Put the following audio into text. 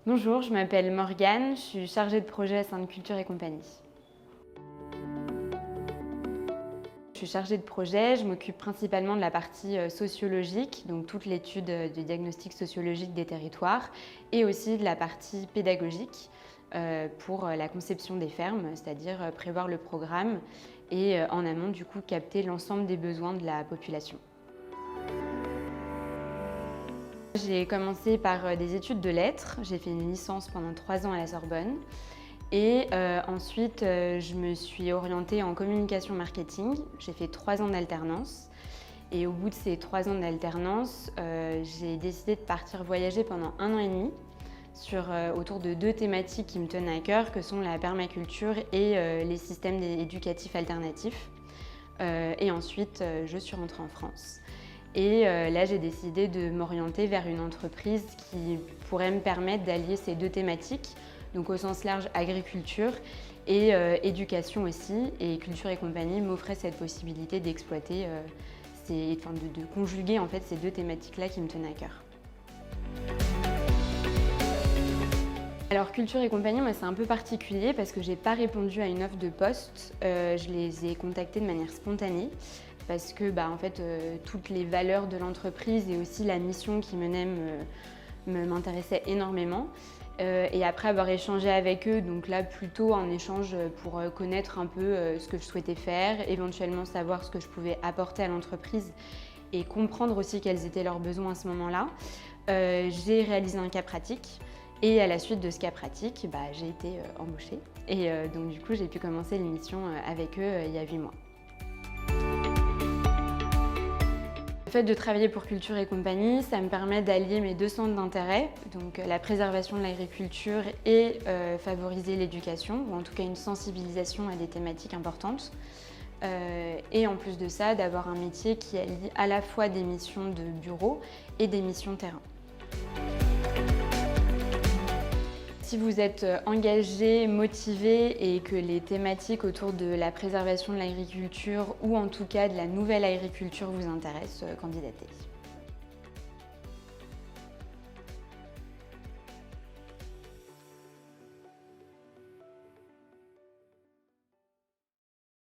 Bonjour, je m'appelle Morgane, je suis chargée de projet à Sainte Culture et Compagnie. Je suis chargée de projet, je m'occupe principalement de la partie sociologique, donc toute l'étude du diagnostic sociologique des territoires, et aussi de la partie pédagogique pour la conception des fermes, c'est-à-dire prévoir le programme et en amont du coup capter l'ensemble des besoins de la population. J'ai commencé par des études de lettres, j'ai fait une licence pendant 3 ans à la Sorbonne et ensuite je me suis orientée en communication marketing. J'ai fait 3 ans d'alternance et au bout de ces 3 ans d'alternance, j'ai décidé de partir voyager pendant 1 an et demi autour de 2 thématiques qui me tenaient à cœur, que sont la permaculture et les systèmes éducatifs alternatifs. Et ensuite, je suis rentrée en France. Et là, j'ai décidé de m'orienter vers une entreprise qui pourrait me permettre d'allier ces 2 thématiques, donc au sens large agriculture et éducation aussi. Et Culture et Compagnie m'offrait cette possibilité d'exploiter, de conjuguer en fait ces 2 thématiques-là qui me tenaient à cœur. Alors Culture et Compagnie, moi c'est un peu particulier parce que j'ai pas répondu à une offre de poste, je les ai contactés de manière spontanée parce que en fait, toutes les valeurs de l'entreprise et aussi la mission qui menait m'intéressaient énormément. Et après avoir échangé avec eux, donc là plutôt en échange pour connaître un peu ce que je souhaitais faire, éventuellement savoir ce que je pouvais apporter à l'entreprise et comprendre aussi quels étaient leurs besoins à ce moment-là, j'ai réalisé un cas pratique. Et à la suite de ce cas pratique, j'ai été embauchée. Et donc du coup, j'ai pu commencer l'émission avec eux il y a 8 mois. Le fait de travailler pour Culture et Compagnie, ça me permet d'allier mes 2 centres d'intérêt, donc la préservation de l'agriculture et favoriser l'éducation, ou en tout cas une sensibilisation à des thématiques importantes. Et en plus de ça, d'avoir un métier qui allie à la fois des missions de bureau et des missions terrain. Si vous êtes engagé, motivé et que les thématiques autour de la préservation de l'agriculture ou en tout cas de la nouvelle agriculture vous intéressent, candidatez.